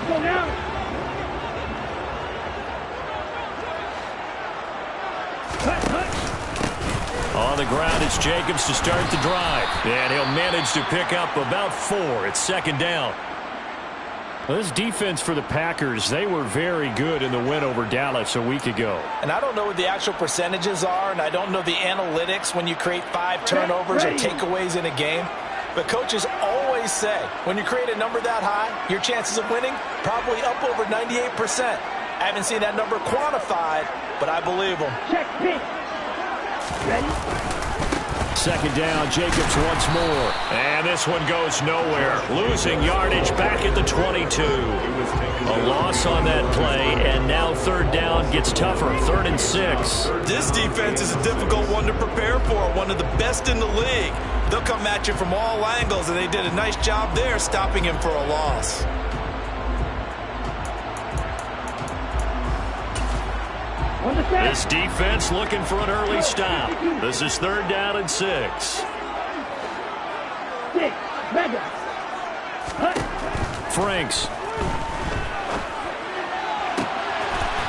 Go now. On the ground, it's Jacobs to start the drive. And he'll manage to pick up about 4. It's second down. Well, this defense for the Packers, they were very good in the win over Dallas a week ago. And I don't know what the actual percentages are, and I don't know the analytics when you create 5 turnovers or takeaways in a game. But coaches always say, when you create a number that high, your chances of winning probably up over 98%. I haven't seen that number quantified, but I believe them. Check pitch. Ready? Second down, Jacobs once more. And this one goes nowhere. Losing yardage back at the 22. A loss on that play, and now third down gets tougher. 3rd and 6. This defense is a difficult one to prepare for, one of the best in the league. They'll come at you from all angles, and they did a nice job there stopping him for a loss. This defense looking for an early stop. This is 3rd down and 6. Franks.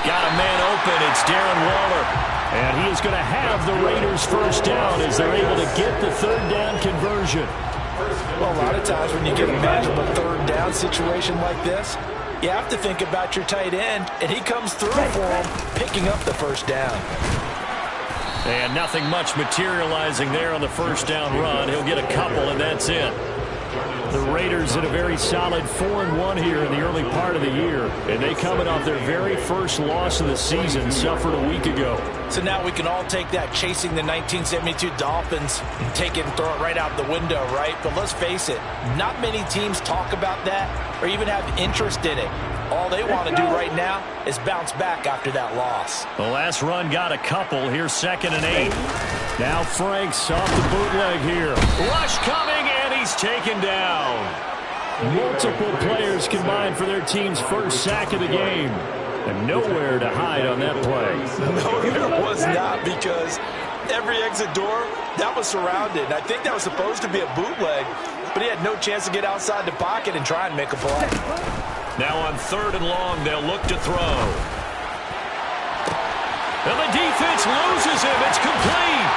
Got a man open. It's Darren Waller. And he is going to have the Raiders first down as they're able to get the 3rd down conversion. Well, a lot of times when you get a manageable 3rd down situation like this, you have to think about your tight end, and he comes through for him, picking up the first down. And nothing much materializing there on the first down run. He'll get a couple, and that's it. The Raiders in a very solid 4-1 here in the early part of the year. And they coming off their very first loss of the season, suffered a week ago. So now we can all take that chasing the 1972 Dolphins and take it and throw it right out the window, right? But let's face it, not many teams talk about that or even have interest in it. All they want to do right now is bounce back after that loss. The last run got a couple. Here's 2nd and 8. Now Franks off the bootleg here. Rush coming, and he's taken down. Multiple players combined for their team's first sack of the game. And nowhere to hide on that play. No, there was not, because every exit door, that was surrounded. And I think that was supposed to be a bootleg, but he had no chance to get outside the pocket and try and make a play. Now on 3rd and long, they'll look to throw. And the defense loses him. It's complete.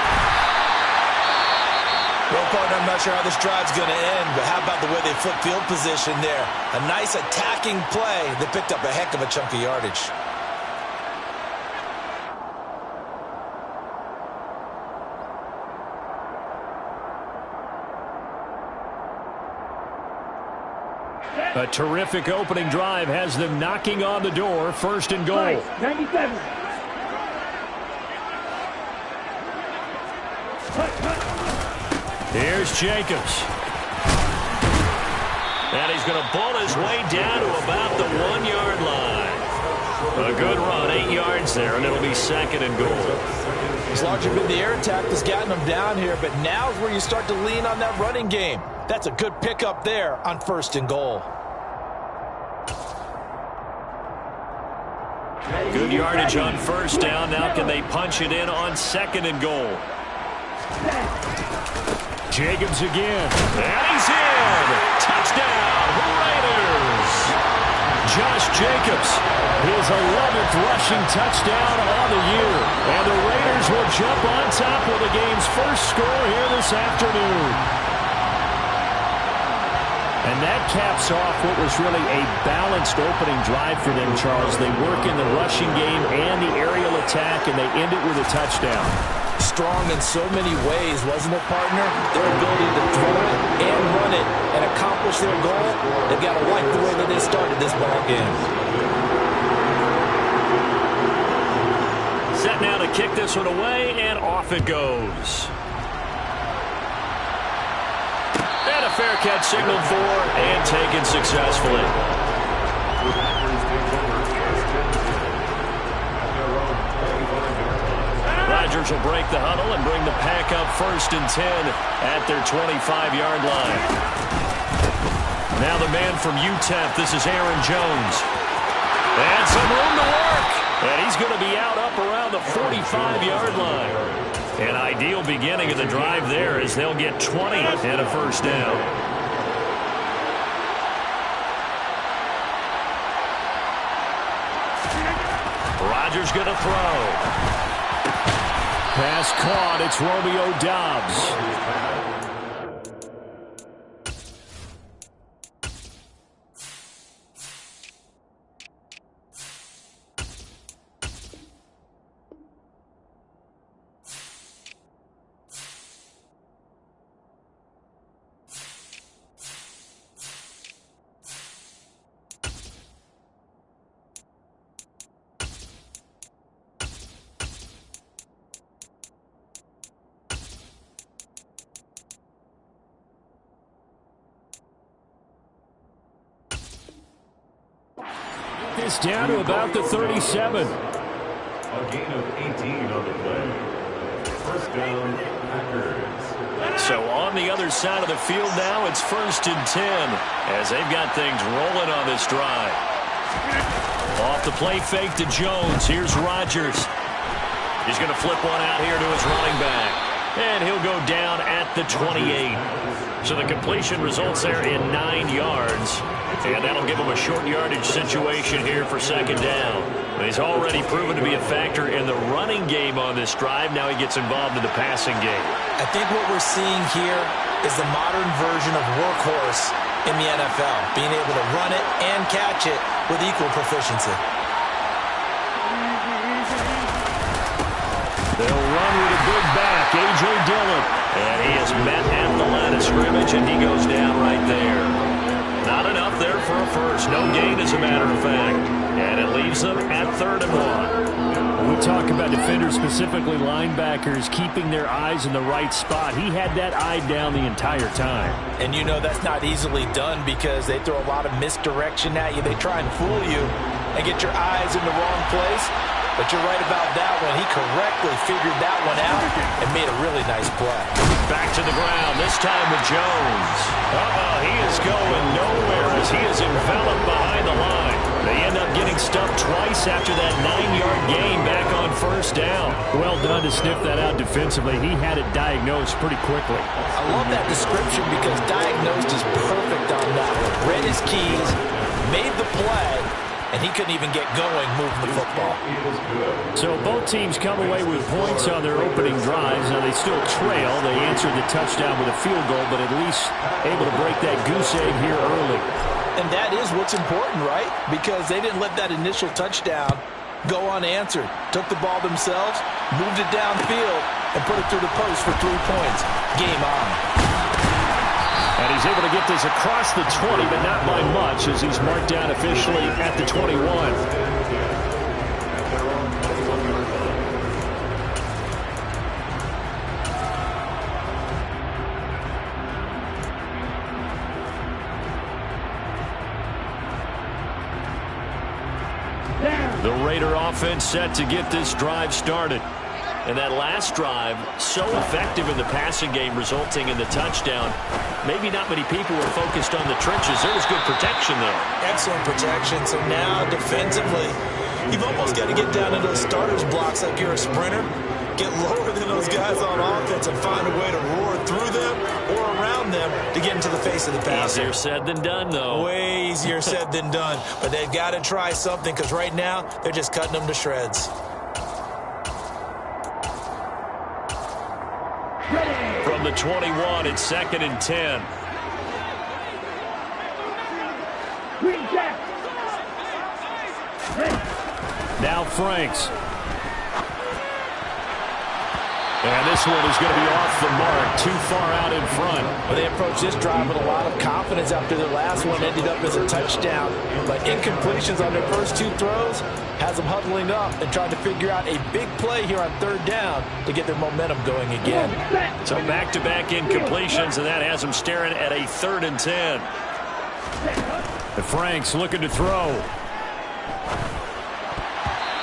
Well, partner, I'm not sure how this drive's going to end, but how about the way they flip field position there? A nice attacking play that picked up a heck of a chunk of yardage. A terrific opening drive has them knocking on the door. 1st and goal. 97. Here's Jacobs. And he's going to bull his way down to about the 1-yard line. A good run, 8 yards there, and it'll be 2nd and goal. It's largely been the air attack that's gotten them down here, but now is where you start to lean on that running game. That's a good pickup there on 1st and goal. Good yardage on 1st down. Now can they punch it in on 2nd and goal? Jacobs again. And he's in. Touchdown, Raiders. Josh Jacobs, his 11th rushing touchdown on the year. And the Raiders will jump on top with the game's first score here this afternoon. And that caps off what was really a balanced opening drive for them, Charles. They work in the rushing game and the aerial attack, and they end it with a touchdown. Strong in so many ways, wasn't it, partner? Their ability to throw it and run it and accomplish their goal, they've got to like the way that they started this ball game. Set now to kick this one away, and off it goes. And a fair catch signaled for and taken successfully. Rodgers will break the huddle and bring the pack up 1st and 10 at their 25-yard line. Now the man from UTEP, this is Aaron Jones. And some room to work. And he's going to be out up around the 45-yard line. An ideal beginning of the drive there as they'll get 20 and a 1st down. Rodgers going to throw. Pass caught. It's Romeo Doubs. It's down to about the 37. A gain of 18 on the play. First down, Packers. So on the other side of the field now, it's 1st and 10 as they've got things rolling on this drive. Off the play fake to Jones. Here's Rodgers. He's going to flip one out here to his running back. And he'll go down at the 28. So the completion results there in 9 yards. And that'll give him a short yardage situation here for 2nd down. He's already proven to be a factor in the running game on this drive. Now he gets involved in the passing game. I think what we're seeing here is the modern version of workhorse in the NFL, being able to run it and catch it with equal proficiency. They'll run with a good back, A.J. Dillon. And he is met at the line of scrimmage, and he goes down right there. Not enough there for a first. No gain, as a matter of fact. And it leaves them at 3rd and 1. We talk about defenders, specifically linebackers, keeping their eyes in the right spot. He had that eye down the entire time. And you know that's not easily done because they throw a lot of misdirection at you. They try and fool you and get your eyes in the wrong place. But you're right about that one. He correctly figured that one out and made a really nice play. Back to the ground, this time with Jones. He is going nowhere as he is enveloped behind the line. They end up getting stuffed twice after that 9-yard gain back on 1st down. Well done to sniff that out defensively. He had it diagnosed pretty quickly. I love that description because diagnosed is perfect on that one. Read his keys, made the play, and he couldn't even get going moving the football. So both teams come away with points on their opening drives. Now they still trail. They answered the touchdown with a field goal, but at least able to break that goose egg here early. And that is what's important, right? Because they didn't let that initial touchdown go unanswered. Took the ball themselves, moved it downfield, and put it through the post for 3 points. Game on. And he's able to get this across the 20, but not by much as he's marked down officially at the 21. The Raider offense set to get this drive started. And that last drive, so effective in the passing game, resulting in the touchdown. Maybe not many people were focused on the trenches. There was good protection there. Excellent protection. So now defensively, you've almost got to get down into the starter's blocks like you're a sprinter. Get lower than those guys on offense and find a way to roar through them or around them to get into the face of the passer. Easier said than done, though. Way easier said than done. But they've got to try something because right now they're just cutting them to shreds. From the 21, it's 2nd and 10. Now Franks. And this one is going to be off the mark, too far out in front. Well, they approached this drive with a lot of confidence after their last one ended up as a touchdown. But incompletions on their first 2 throws has them huddling up and trying to figure out a big play here on 3rd down to get their momentum going again. So back-to-back incompletions, and that has them staring at a 3rd and 10. The Franks looking to throw.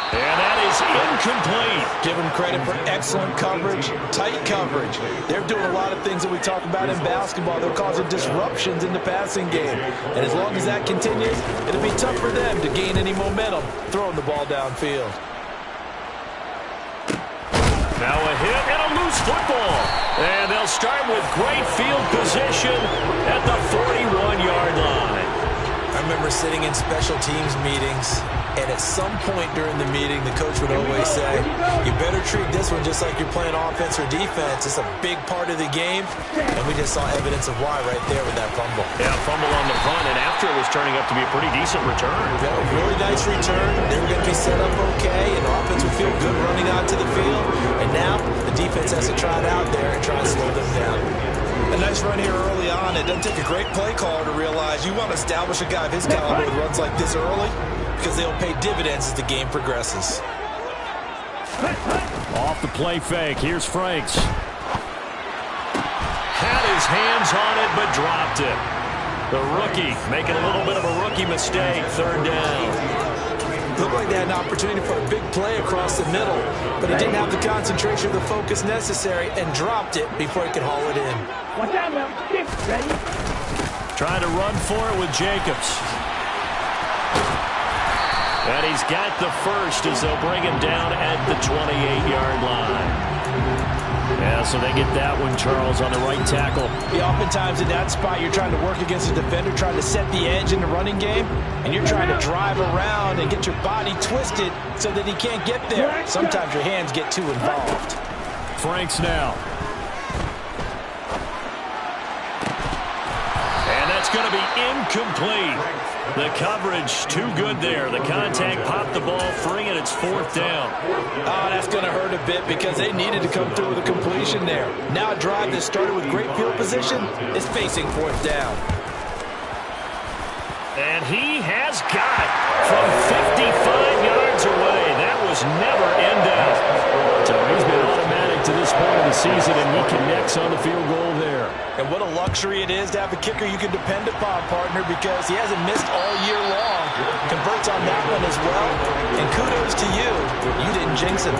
And that is incomplete. Give them credit for excellent coverage, tight coverage. They're doing a lot of things that we talk about in basketball. They're causing disruptions in the passing game. And as long as that continues, it'll be tough for them to gain any momentum throwing the ball downfield. Now a hit and a loose football. And they'll start with great field position at the 41-yard line. I remember remember sitting in special teams meetings, and at some point during the meeting, the coach would always say, you better treat this one just like you're playing offense or defense. It's a big part of the game, and we just saw evidence of why right there with that fumble. Yeah, fumble on the punt, and after it was turning up to be a pretty decent return. Yeah, really nice return. They were going to be set up okay, and the offense would feel good running out to the field. And now the defense has to try it out there and try and slow them down. A nice run here early on. It doesn't take a great play caller to realize you want to establish a guy of his caliber with runs like this early because they'll pay dividends as the game progresses. Off the play fake. Here's Franks. Had his hands on it, but dropped it. The rookie making a little bit of a rookie mistake. Third down. Looked like they had an opportunity for a big play across the middle, but he didn't have the concentration or the focus necessary and dropped it before he could haul it in. Watch out, Mel. Skip. Ready? Trying to run for it with Jacobs. And he's got the first as they'll bring him down at the 28-yard line. Yeah, so they get that one, Charles, on the right tackle. Yeah, oftentimes in that spot, you're trying to work against a defender, trying to set the edge in the running game, and you're trying to drive around and get your body twisted so that he can't get there. Sometimes your hands get too involved. Franks now. And that's going to be incomplete. The coverage too good there. The contact popped the ball free, and it's fourth down. Oh, that's going to hurt a bit because they needed to come through with a completion there. Now a drive that started with great field position is facing fourth down. And he has got it from 55 yards away. That was never in doubt. So he's been automatic to this point of the season, and he connects on the field goal there. And what a luxury it is to have a kicker you can depend upon, partner, because he hasn't missed all year long. Converts on that one as well. And kudos to you. You didn't jinx him.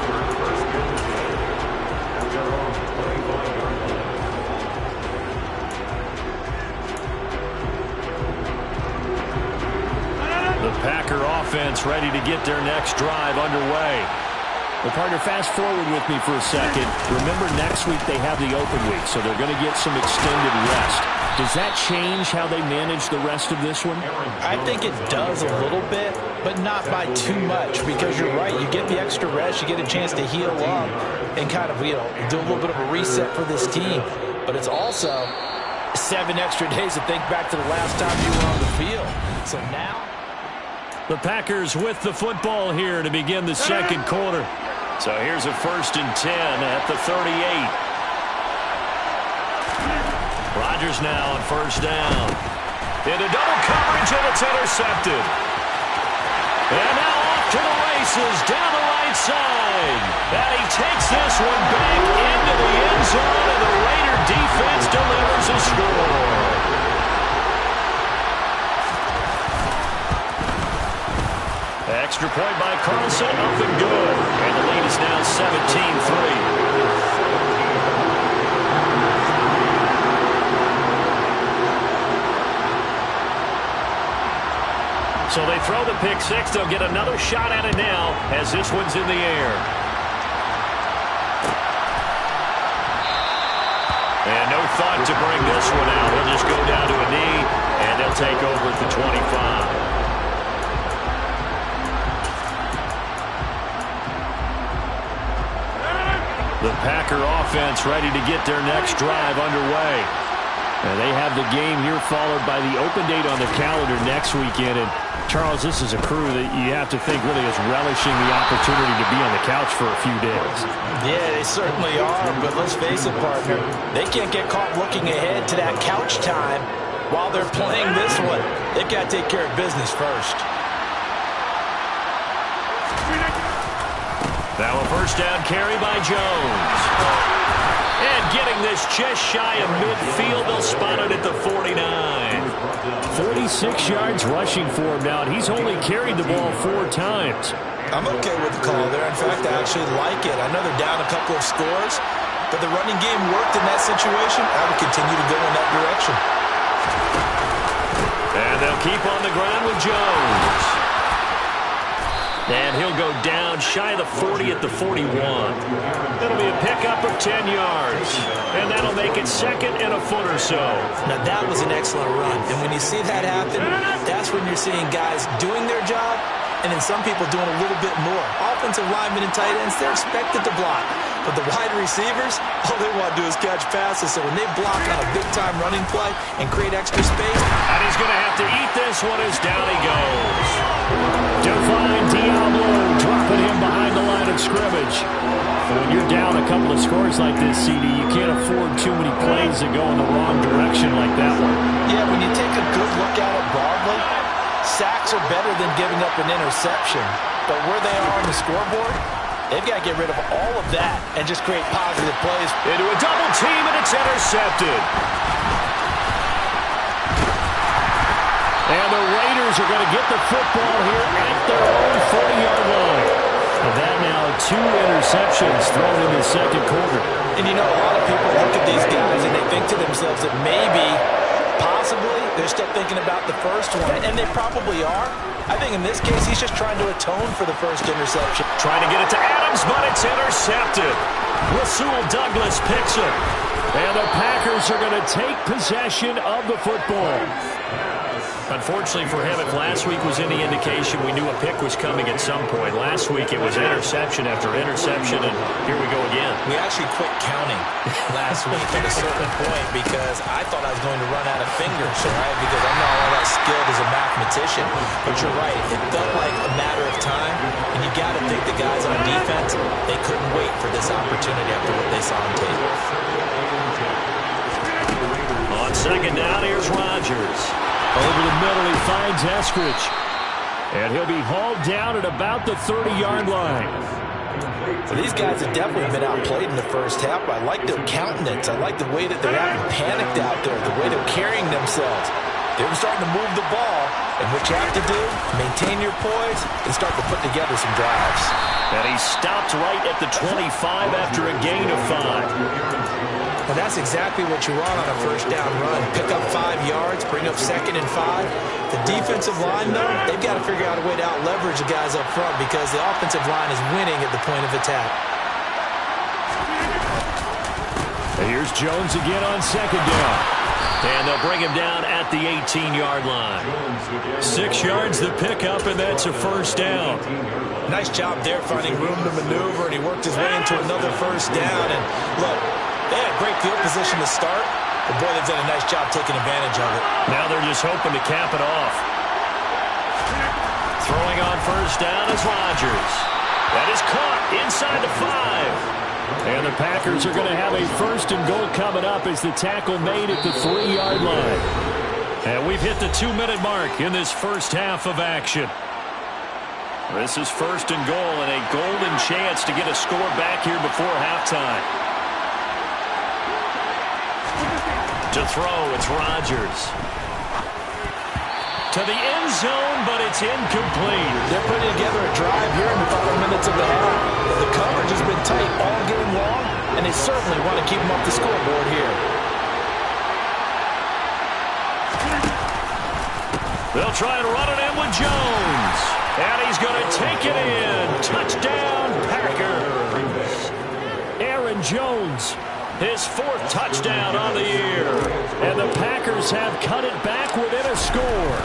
The Packer offense ready to get their next drive underway. Well, partner, fast forward with me for a second. Remember, next week they have the open week, so they're going to get some extended rest. Does that change how they manage the rest of this one? I think it does a little bit, but not by too much, because you're right. You get the extra rest. You get a chance to heal up and kind of, do a little bit of a reset for this team. But it's also 7 extra days to think back to the last time you were on the field. So now the Packers with the football here to begin the second quarter. So here's a 1st and 10 at the 38. Rodgers now on 1st down. Into double coverage, and it's intercepted. And now off to the races down the right side. And he takes this one back into the end zone, and the Raider defense delivers a score. Extra point by Carlson, up and good. And the lead is now 17-3. So they throw the pick six. They'll get another shot at it now as this one's in the air. And no thought to bring this one out. They'll just go down to a knee, and they'll take over at the 25. The Packer offense ready to get their next drive underway. And they have the game here followed by the open date on the calendar next weekend. And Charles, this is a crew that you have to think really is relishing the opportunity to be on the couch for a few days. Yeah, they certainly are, but let's face it, partner. They can't get caught looking ahead to that couch time while they're playing this one. They've got to take care of business first. Now a 1st down carry by Jones. And getting this just shy of midfield, they'll spot it at the 49. 46 yards rushing for him now, and he's only carried the ball 4 times. I'm okay with the call there. In fact, I actually like it. I know they're down a couple of scores, but the running game worked in that situation. I would continue to go in that direction. And they'll keep on the ground with Jones. And he'll go down shy of the 40 at the 41. That'll be a pickup of 10 yards. And that'll make it second and a foot or so. Now, that was an excellent run. And when you see that happen, that's when you're seeing guys doing their job and then some people doing a little bit more. Offensive linemen and tight ends, they're expected to block. But the wide receivers, all they want to do is catch passes. So when they block on a big-time running play and create extra space. And he's going to have to eat this one as down he goes. Define Diablo dropping him behind the line of scrimmage. When you're down a couple of scores like this, CD, you can't afford too many plays that go in the wrong direction like that one. Yeah, when you take a good look at it broadly, sacks are better than giving up an interception. But where they are on the scoreboard, they've got to get rid of all of that and just create positive plays. Into a double team, and it's intercepted. And the Raiders are going to get the football here at their own 40-yard line. And that now 2 interceptions thrown in the second quarter. And you know, a lot of people look at these guys and they think to themselves that maybe, possibly, they're still thinking about the first one, and they probably are. I think in this case, he's just trying to atone for the first interception. Trying to get it to Adams, but it's intercepted. Rasul Douglas picks it. And the Packers are going to take possession of the football. Unfortunately for him, if last week was any indication, we knew a pick was coming at some point. Last week it was interception after interception, and here we go again. We actually quit counting last week at a certain point because I thought I was going to run out of fingers, right? Because I'm not all that skilled as a mathematician. But you're right, it felt like a matter of time, and you got to think the guys on defense, they couldn't wait for this opportunity after what they saw on tape. On second down, here's Rodgers. Over the middle, he finds Eskridge. And he'll be hauled down at about the 30-yard line. So these guys have definitely been outplayed in the first half. I like their countenance. I like the way that they're having panicked out there, the way they're carrying themselves. They're starting to move the ball. And what you have to do, maintain your poise and start to put together some drives. And he stopped right at the 25 after a gain of 5. Well, that's exactly what you want on a first down run. Pick up 5 yards, bring up 2nd and 5. The defensive line, though, they've got to figure out a way to out-leverage the guys up front because the offensive line is winning at the point of attack. And here's Jones again on second down. And they'll bring him down at the 18-yard line. 6 yards the pickup, and that's a first down. Nice job there finding room to maneuver, and he worked his way into another first down. And look, they had great field position to start, but boy, they've done a nice job taking advantage of it. Now they're just hoping to cap it off. Throwing on first down is Rodgers. That is caught inside the 5. And the Packers are going to have a first and goal coming up as the tackle made at the 3-yard line. And we've hit the 2-minute mark in this first half of action. This is first and goal and a golden chance to get a score back here before halftime. To throw, it's Rodgers. To the end zone, but it's incomplete. They're putting together a drive here in the final minutes of the half. The coverage has been tight all game long, and they certainly want to keep them off the scoreboard here. They'll try and run it in with Jones. And he's going to take it in. Touchdown, Packers. Aaron Jones. His 4th touchdown on the year. And the Packers have cut it back within a score.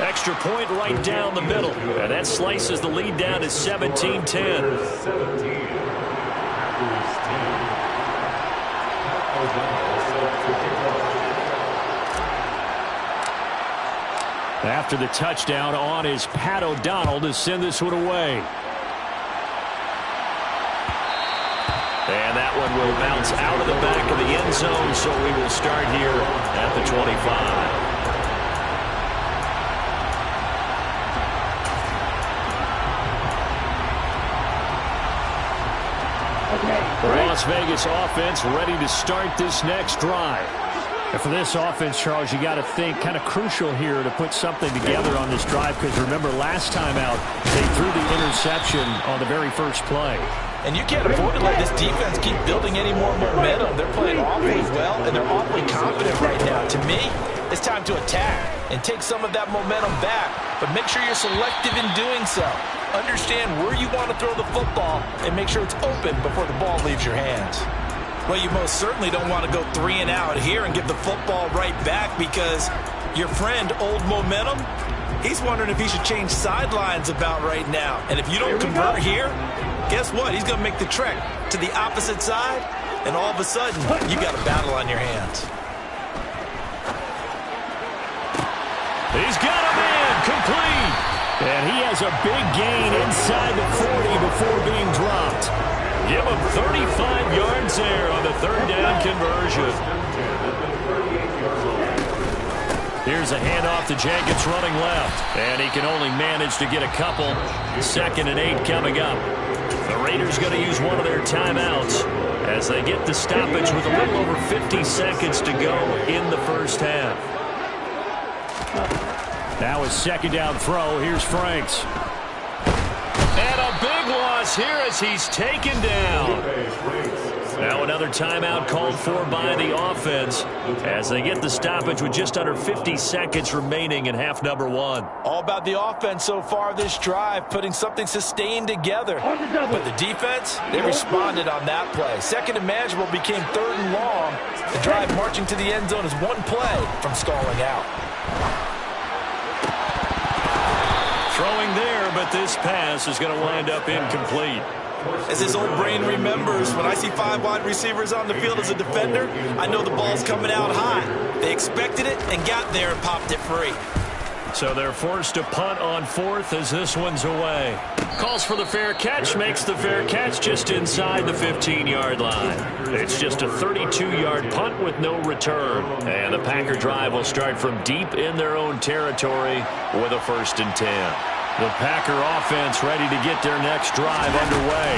Extra point right down the middle. And that slices the lead down to 17-10. After the touchdown on is Pat O'Donnell to send this one away. And that one will bounce out of the back of the end zone, so we will start here at the 25. The Las Vegas offense ready to start this next drive. And for this offense, Charles, you got to think kind of crucial here to put something together on this drive because remember last time out they threw the interception on the very first play. And you can't afford to let this defense keep building any more momentum. They're playing awfully well, and they're awfully confident right now, too. To me, it's time to attack and take some of that momentum back, but make sure you're selective in doing so. Understand where you want to throw the football and make sure it's open before the ball leaves your hands. Well, you most certainly don't want to go 3 and out here and give the football right back, because your friend, Old Momentum, he's wondering if he should change sidelines about right now. And if you don't convert here, guess what? He's going to make the trek to the opposite side, and all of a sudden, you got a battle on your hands. He's got a man complete. And he has a big gain inside the 40 before being dropped. Give him 35 yards there on the third down conversion. Here's a handoff to Jenkins running left. And he can only manage to get a couple. 2nd and 8 coming up. The Raiders going to use one of their timeouts as they get the stoppage with a little over 50 seconds to go in the first half. Now his 2nd down throw. Here's Franks. And a big loss here as he's taken down. Now another timeout called for by the offense as they get the stoppage with just under 50 seconds remaining in half number 1. All about the offense so far this drive, putting something sustained together. But the defense, they responded on that play. 2nd and manageable became 3rd and long. The drive marching to the end zone is one play from stalling out. Throwing there, but this pass is going to wind up incomplete. As his old brain remembers, when I see 5 wide receivers on the field as a defender, I know the ball's coming out high. They expected it and got there and popped it free. So they're forced to punt on 4th as this one's away. Calls for the fair catch, makes the fair catch just inside the 15-yard line. It's just a 32-yard punt with no return. And the Packer drive will start from deep in their own territory with a 1st and 10. The Packer offense ready to get their next drive underway.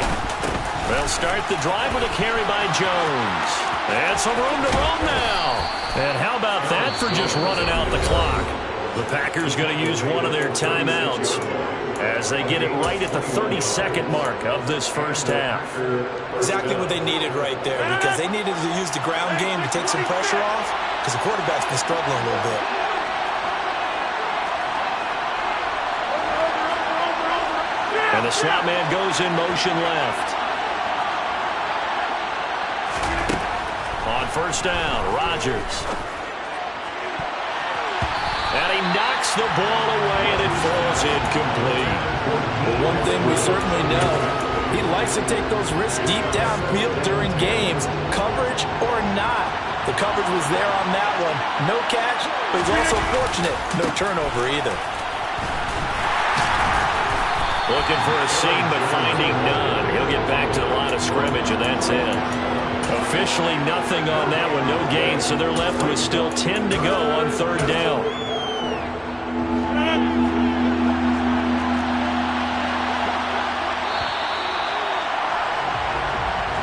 They'll start the drive with a carry by Jones. And some room to roam now. And how about that for just running out the clock? The Packers going to use one of their timeouts as they get it right at the 32nd mark of this first half. Exactly what they needed right there, because they needed to use the ground game to take some pressure off, because the quarterback's been struggling a little bit. And the slot man goes in motion left. On 1st down, Rodgers. And he knocks the ball away, and it falls incomplete. Well, one thing we certainly know, he likes to take those risks deep downfield during games, coverage or not. The coverage was there on that one. No catch, but he's also fortunate. No turnover either. Looking for a seam, but finding none. He'll get back to the line of scrimmage, and that's it. Officially nothing on that one, no gain, so they're left with still 10 to go on 3rd down.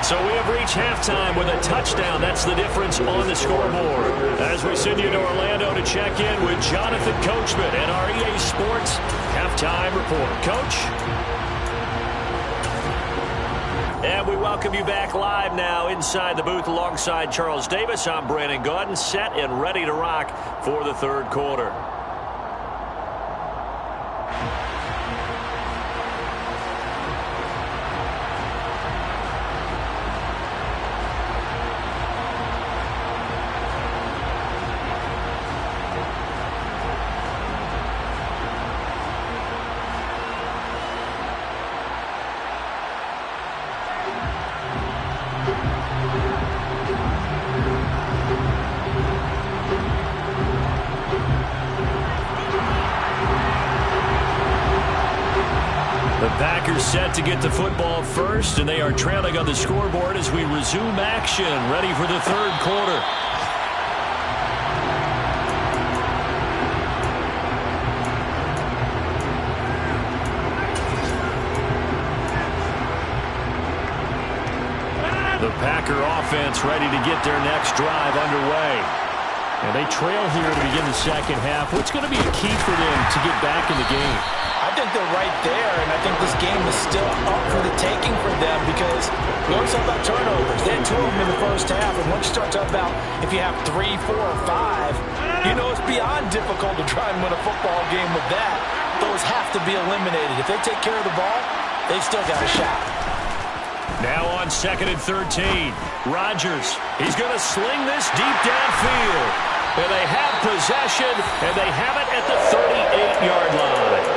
So we have reached halftime with a touchdown. That's the difference on the scoreboard. As we send you to Orlando to check in with Jonathan Coachman and our EA Sports halftime report. Coach? And we welcome you back live now inside the booth alongside Charles Davis. I'm Brandon Gaudin, set and ready to rock for the 3rd quarter. Set to get the football first, and they are trailing on the scoreboard as we resume action, ready for the 3rd quarter. The Packer offense ready to get their next drive underway. And they trail here to begin the second half. What's going to be a key for them to get back in the game? I think they're right there, and I think this game is still up for the taking for them because we always talk about turnovers. They had 2 of them in the first half, and once you start talking about if you have 3, 4, or 5, you know it's beyond difficult to try and win a football game with that. Those have to be eliminated. If they take care of the ball, they've still got a shot. Now on 2nd and 13. Rodgers, he's going to sling this deep downfield. And they have possession, and they have it at the 38-yard line.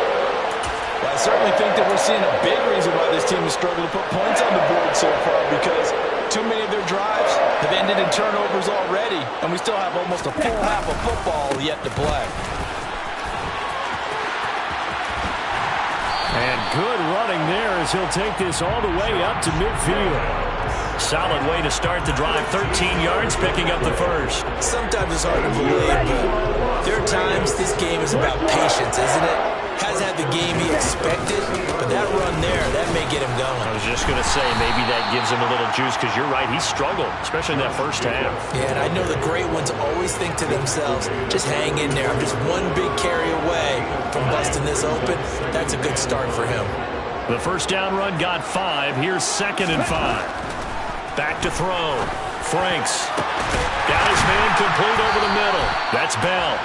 Well, I certainly think that we're seeing a big reason why this team has struggled to put points on the board so far because too many of their drives have ended in turnovers already, and we still have almost a full half of football yet to play. And good running there as he'll take this all the way up to midfield. Solid way to start the drive. 13 yards, picking up the first. Sometimes it's hard to believe, but there are times this game is about patience, isn't it? Hasn't had the game he expected, but that run there, that may get him going. I was just going to say, maybe that gives him a little juice because you're right, he struggled, especially in that first half. Yeah, and I know the great ones always think to themselves, just hang in there. I'm just one big carry away from busting this open. That's a good start for him. The first down run got 5. Here's 2nd and 5. Back to throw. Franks. Got his man complete over the middle. That's Bell.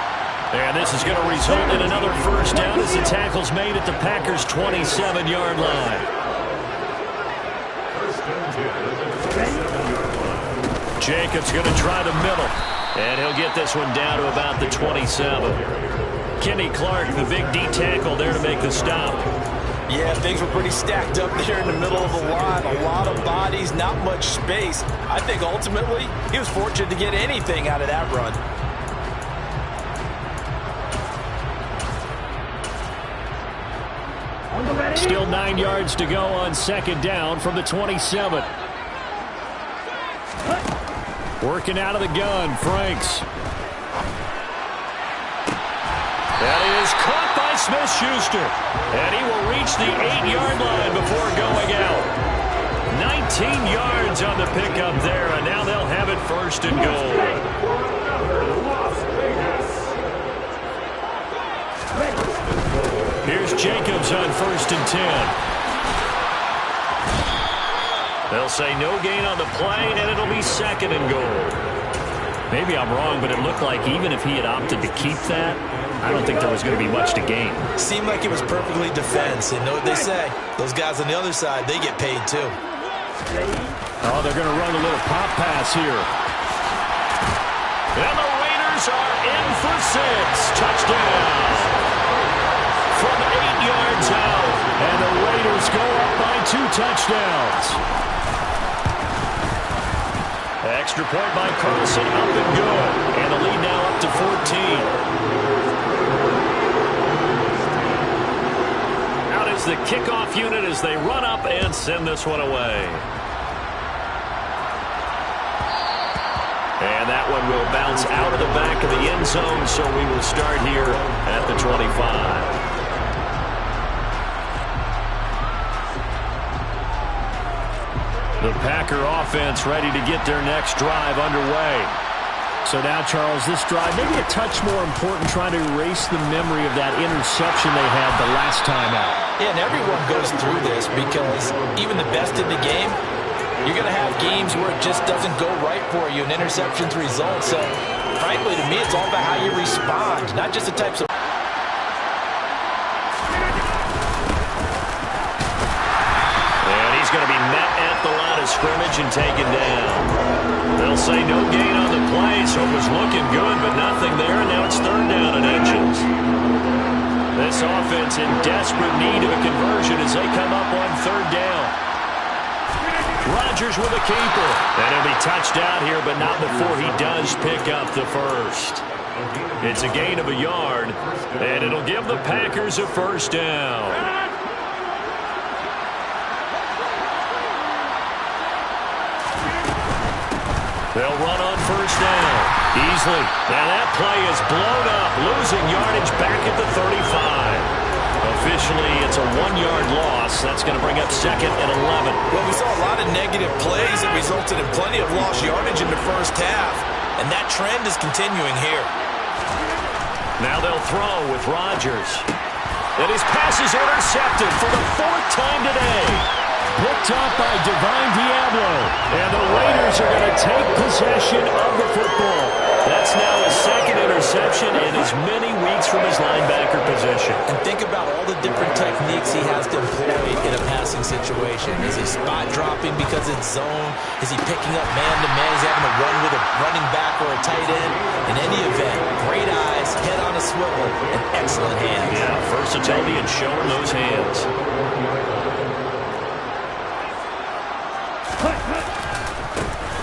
And this is going to result in another first down as the tackle's made at the Packers' 27-yard line. Jacobs going to try the middle. And he'll get this one down to about the 27. Kenny Clark, the big D tackle there to make the stop. Yeah, things were pretty stacked up there in the middle of the line. A lot of bodies, not much space. I think ultimately he was fortunate to get anything out of that run. Still 9 yards to go on 2nd down from the 27. Working out of the gun, Franks. That is caught by Smith-Schuster. And he will reach the 8-yard line before going out. 19 yards on the pickup there, and now they'll have it 1st and goal. Here's Jacobs on 1st and 10. They'll say no gain on the play, and it'll be 2nd and goal. Maybe I'm wrong, but it looked like even if he had opted to keep that, I don't think there was going to be much to gain. Seemed like it was perfectly defense, and know what they say. Those guys on the other side, they get paid too. Oh, they're going to run a little pop pass here. And the Raiders are in for 6. Touchdown. From 8 yards out. And the Raiders go up by 2 touchdowns. Extra point by Carlson, up and good. And the lead now up to 14. Out is the kickoff unit as they run up and send this one away. And that one will bounce out of the back of the end zone, so we will start here at the 25. The Packer offense ready to get their next drive underway. So now, Charles, this drive maybe a touch more important, trying to erase the memory of that interception they had the last time out. Yeah, and everyone goes through this because even the best in the game, you're going to have games where it just doesn't go right for you and interceptions result. So, frankly, to me, it's all about how you respond, not just the types of... And he's going to be met at the line of scrimmage and taken down. They'll say no gain on the play, so it was looking good, but nothing there, and now it's 3rd down and inches. This offense in desperate need of a conversion as they come up on 3rd down. Rodgers with a keeper. And he'll be touched out here, but not before he does pick up the first. It's a gain of a yard, and it'll give the Packers a 1st down. They'll run on 1st down. Easily. Now that play is blown up, losing yardage back at the 35. Officially, it's a 1-yard loss. That's going to bring up 2nd and 11. Well, we saw a lot of negative plays that resulted in plenty of lost yardage in the first half. and that trend is continuing here. Now they'll throw with Rodgers. And his pass is intercepted for the 4th time today. Picked off by Djb77066. And the Raiders are going to take possession of the football. That's now his 2nd interception in as many weeks from his linebacker position. And think about all the different techniques he has to employ in a passing situation. Is he spot dropping because it's zone? Is he picking up man-to-man? Is he having to run with a running back or a tight end? In any event, great eyes, head on a swivel, and excellent hands. Yeah, versatility and showing those hands.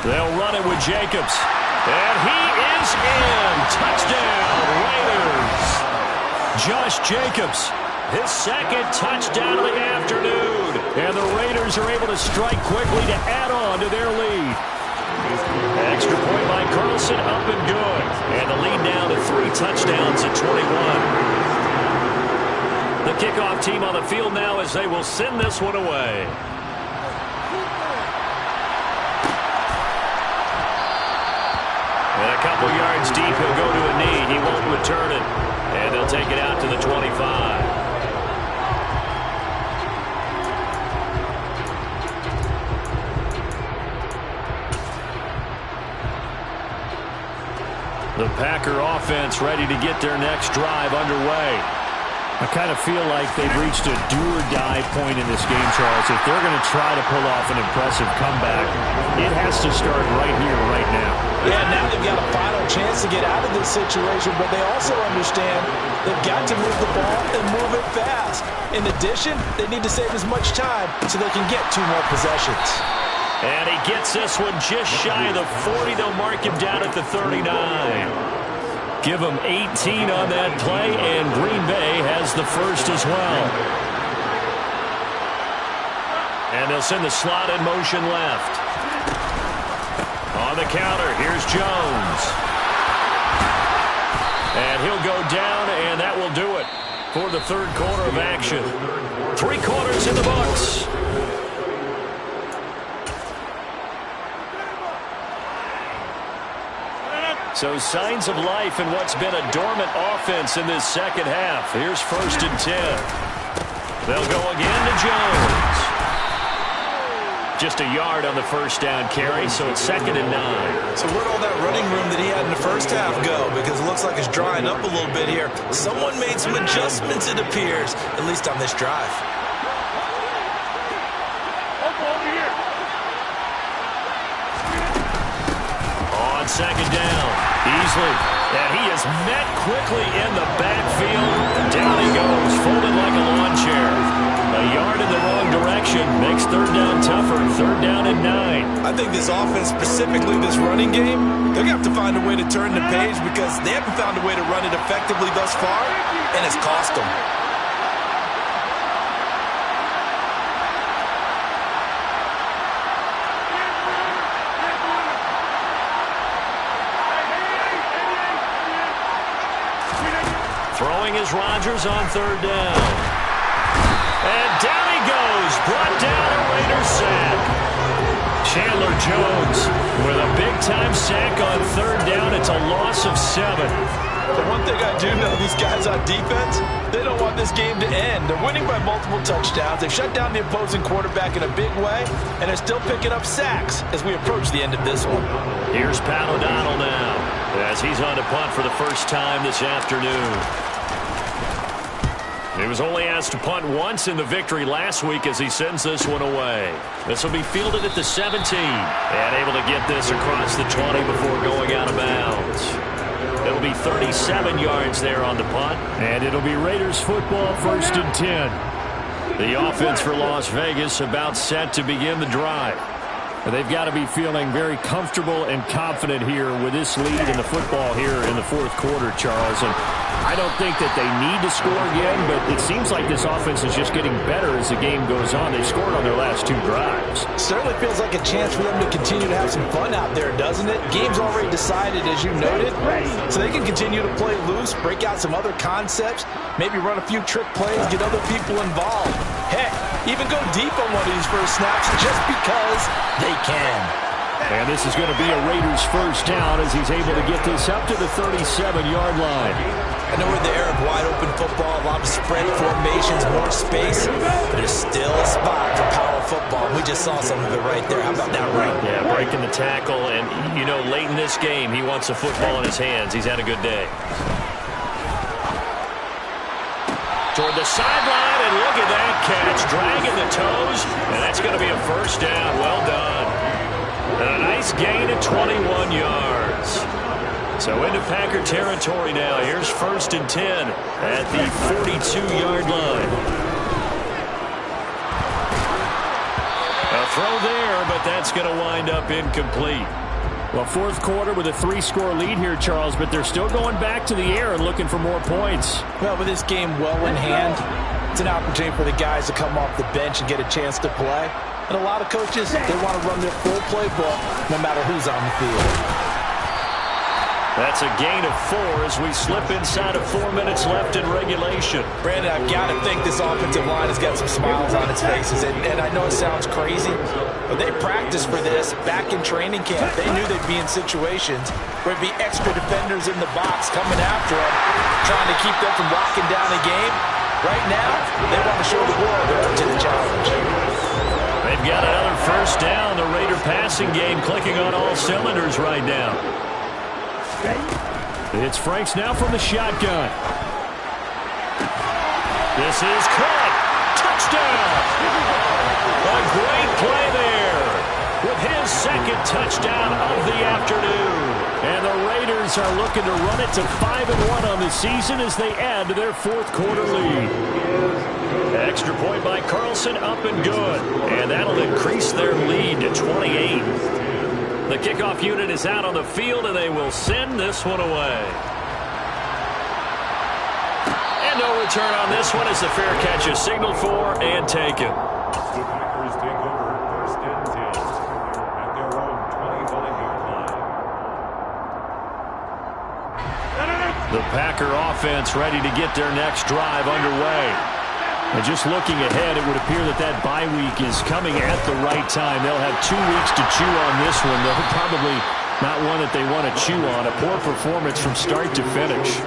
They'll run it with Jacobs. And he is in. Touchdown, Raiders. Josh Jacobs, his 2nd touchdown of the afternoon. And the Raiders are able to strike quickly to add on to their lead. Extra point by Carlson, up and good. And the lead now to 3 touchdowns at 21. The kickoff team on the field now as they will send this one away. And a couple yards deep, he'll go to a knee. He won't return it. And they'll take it out to the 25. The Packer offense ready to get their next drive underway. I kind of feel like they've reached a do-or-die point in this game, Charles. If they're going to try to pull off an impressive comeback, it has to start right here, right now. Yeah, now they've got a final chance to get out of this situation, but they also understand they've got to move the ball and move it fast. In addition, they need to save as much time so they can get 2 more possessions. And he gets this one just shy of the 40. They'll mark him down at the 39. Give him 18 on that play, and Green Bay has the first as well. And they'll send the slot in motion left. On the counter, here's Jones. And he'll go down, and that will do it for the 3rd quarter of action. 3 quarters in the books. So signs of life in what's been a dormant offense in this 2nd half. Here's 1st and 10. They'll go again to Jones. Just a yard on the 1st down carry, so it's 2nd and 9. So where'd all that running room that he had in the 1st half go? Because it looks like it's drying up a little bit here. Someone made some adjustments, it appears, at least on this drive. On 2nd down, Easley, and he is met quickly in the backfield. Down he goes, folded like a lawn chair. A yard in the wrong direction makes 3rd down tougher. 3rd down and 9. I think this offense, specifically this running game, they're going to have to find a way to turn the page because they haven't found a way to run it effectively thus far, and it's cost them. Throwing is Rodgers on 3rd down. And down he goes. Brought down a Raiders sack. Chandler Jones with a big-time sack on 3rd down. It's a loss of 7. The one thing I do know, these guys on defense, they don't want this game to end. They're winning by multiple touchdowns. They've shut down the opposing quarterback in a big way, and they're still picking up sacks as we approach the end of this one. Here's Pat O'Donnell now as he's on to punt for the 1st time this afternoon. He was only asked to punt once in the victory last week as he sends this one away. This will be fielded at the 17 and able to get this across the 20 before going out of bounds. It'll be 37 yards there on the punt. And it'll be Raiders football, 1st and 10. The offense for Las Vegas about set to begin the drive. They've got to be feeling very comfortable and confident here with this lead in the football here in the 4th quarter, Charles. And I don't think that they need to score again, but it seems like this offense is just getting better as the game goes on. They've scored on their last 2 drives. Certainly feels like a chance for them to continue to have some fun out there, doesn't it? Game's already decided, as you noted, so they can continue to play loose, break out some other concepts, maybe run a few trick plays, get other people involved. Heck, even go deep on one of these first snaps just because they can. And this is going to be a Raiders first down as he's able to get this up to the 37-yard line. I know we're in the era of wide-open football, a lot of spread formations, more space, but there's still a spot for power football. We just saw some of it right there. How about that right? Yeah, breaking the tackle, and, you know, late in this game, he wants the football in his hands. He's had a good day. Toward the sideline, and look at that catch, dragging the toes, and that's going to be a first down. Well done. And a nice gain of 21 yards. So into Packer territory now. Here's 1st and 10 at the 42-yard line. A throw there, but that's going to wind up incomplete. Well, fourth quarter with a 3-score lead here, Charles, but they're still going back to the air and looking for more points. Well, with this game well in hand, it's an opportunity for the guys to come off the bench and get a chance to play. And a lot of coaches, they want to run their full playbook no matter who's on the field. That's a gain of 4 as we slip inside of 4 minutes left in regulation. Brandon, I've got to think this offensive line has got some smiles on its faces. And I know it sounds crazy, but they practiced for this back in training camp. They knew they'd be in situations where it'd be extra defenders in the box coming after them, trying to keep them from locking down a game. Right now, they want to show the world they're up to the challenge. They've got another first down. The Raider passing game clicking on all cylinders right now. It's Franks now from the shotgun. This is caught. Touchdown. A great play there with his second touchdown of the afternoon. And the Raiders are looking to run it to 5-1 on the season as they add to their fourth quarter lead. Extra point by Carlson, up and good. And that'll increase their lead to 28. The kickoff unit is out on the field, and they will send this one away. And no return on this one as the fair catch is signaled for and taken. The Packers take over 1st and 10 at their own 25-yard line. The Packer offense ready to get their next drive underway. And just looking ahead, it would appear that that bye week is coming at the right time. They'll have 2 weeks to chew on this one. They'll probably not one that they want to chew on. A poor performance from start to finish.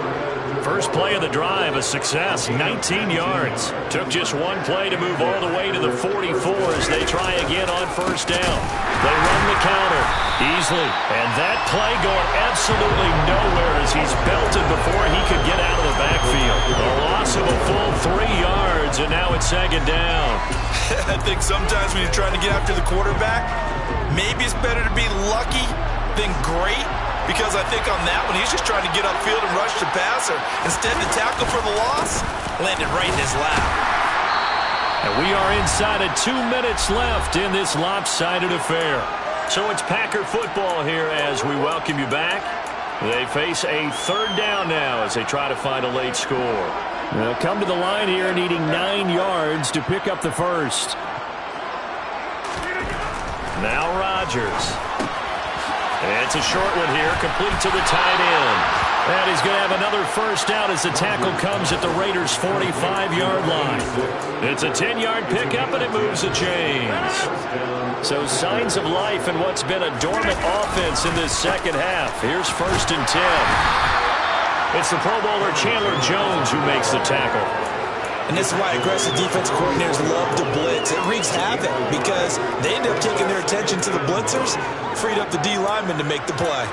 First play of the drive, a success, 19 yards. Took just one play to move all the way to the 44 as they try again on first down. They run the counter easily, and that play going absolutely nowhere as he's belted before he could get out of the backfield. A loss of a full 3 yards, and now it's 2nd down. I think sometimes when you're trying to get after the quarterback, maybe it's better to be lucky than great. Because I think on that one, he's just trying to get upfield and rush the passer. Instead, the tackle for the loss landed right in his lap. And we are inside of 2 minutes left in this lopsided affair. So it's Packer football here as we welcome you back. They face a 3rd down now as they try to find a late score. They'll come to the line here needing 9 yards to pick up the first. Now Rodgers. It's a short one here, complete to the tight end. And he's going to have another first down as the tackle comes at the Raiders' 45-yard line. It's a 10-yard pickup, and it moves the chains. So signs of life in what's been a dormant offense in this second half. Here's 1st and 10. It's the Pro Bowler Chandler Jones who makes the tackle. And this is why aggressive defensive coordinators love to blitz. It wreaks havoc because they end up taking their attention to the blitzers, freed up the D lineman to make the play.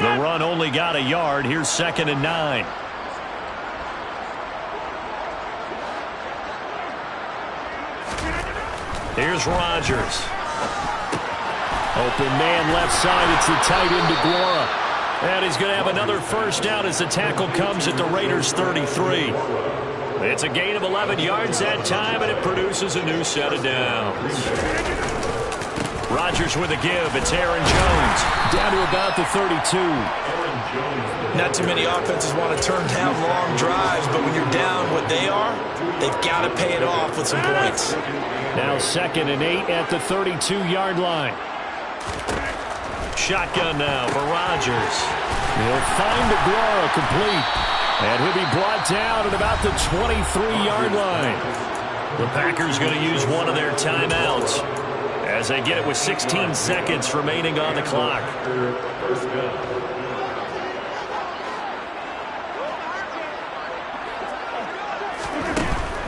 The run only got a yard. Here's 2nd and 9. Here's Rodgers. Open man left side. It's the tight end DeGuara. And he's going to have another first down as the tackle comes at the Raiders' 33. It's a gain of 11 yards that time, and it produces a new set of downs. Rodgers with a give. It's Aaron Jones. Down to about the 32. Not too many offenses want to turn down long drives, but when you're down what they are, they've got to pay it off with some points. Now 2nd and 8 at the 32-yard line. Shotgun now for Rodgers. He'll find DeGuara complete. And he'll be brought down at about the 23-yard line. The Packers going to use one of their timeouts as they get it with 16 seconds remaining on the clock. First down.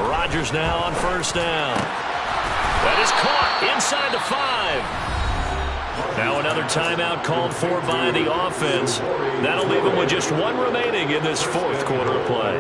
Rodgers now on first down. That is caught inside the 5. Now another timeout called for by the offense. That'll leave them with just one remaining in this fourth quarter of play.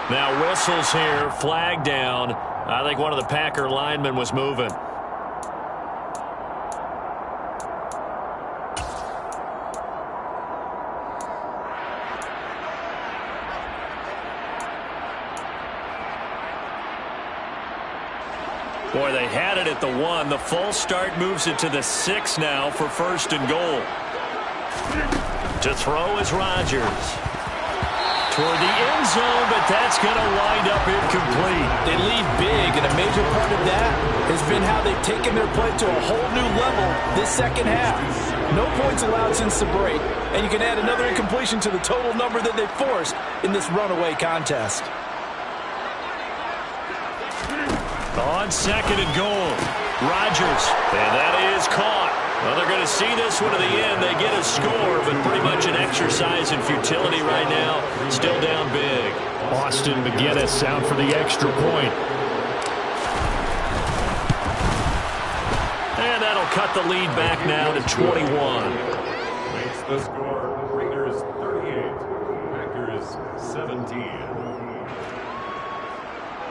Now whistles here, flag down. I think one of the Packer linemen was moving. Boy, they had it at the 1. The false start moves it to the 6 now for first and goal. To throw is Rodgers. Toward the end zone, but that's going to wind up incomplete. They lead big, and a major part of that has been how they've taken their play to a whole new level this second half. No points allowed since the break, and you can add another incompletion to the total number that they forced in this runaway contest. On second and goal, Rodgers, and that is caught. Well, they're going to see this one to the end. They get a score, but pretty much an exercise in futility right now. Still down big. Austin McGinnis out for the extra point. And that'll cut the lead back now to 21. Makes the score Raiders 38, Packers 17.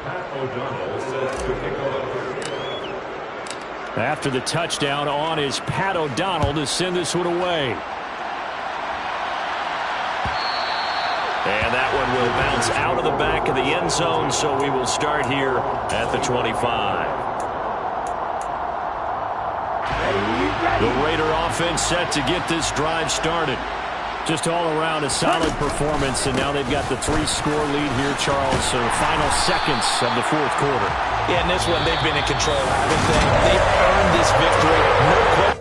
Pat O'Donnell set to kick off. After the touchdown on is Pat O'Donnell to send this one away. And that one will bounce out of the back of the end zone, so we will start here at the 25. The Raider offense set to get this drive started. Just all around a solid performance, and now they've got the 3-score lead here, Charles. So the final seconds of the fourth quarter. Yeah, in this one, they've been in control, haven't they? They've earned this victory. No question.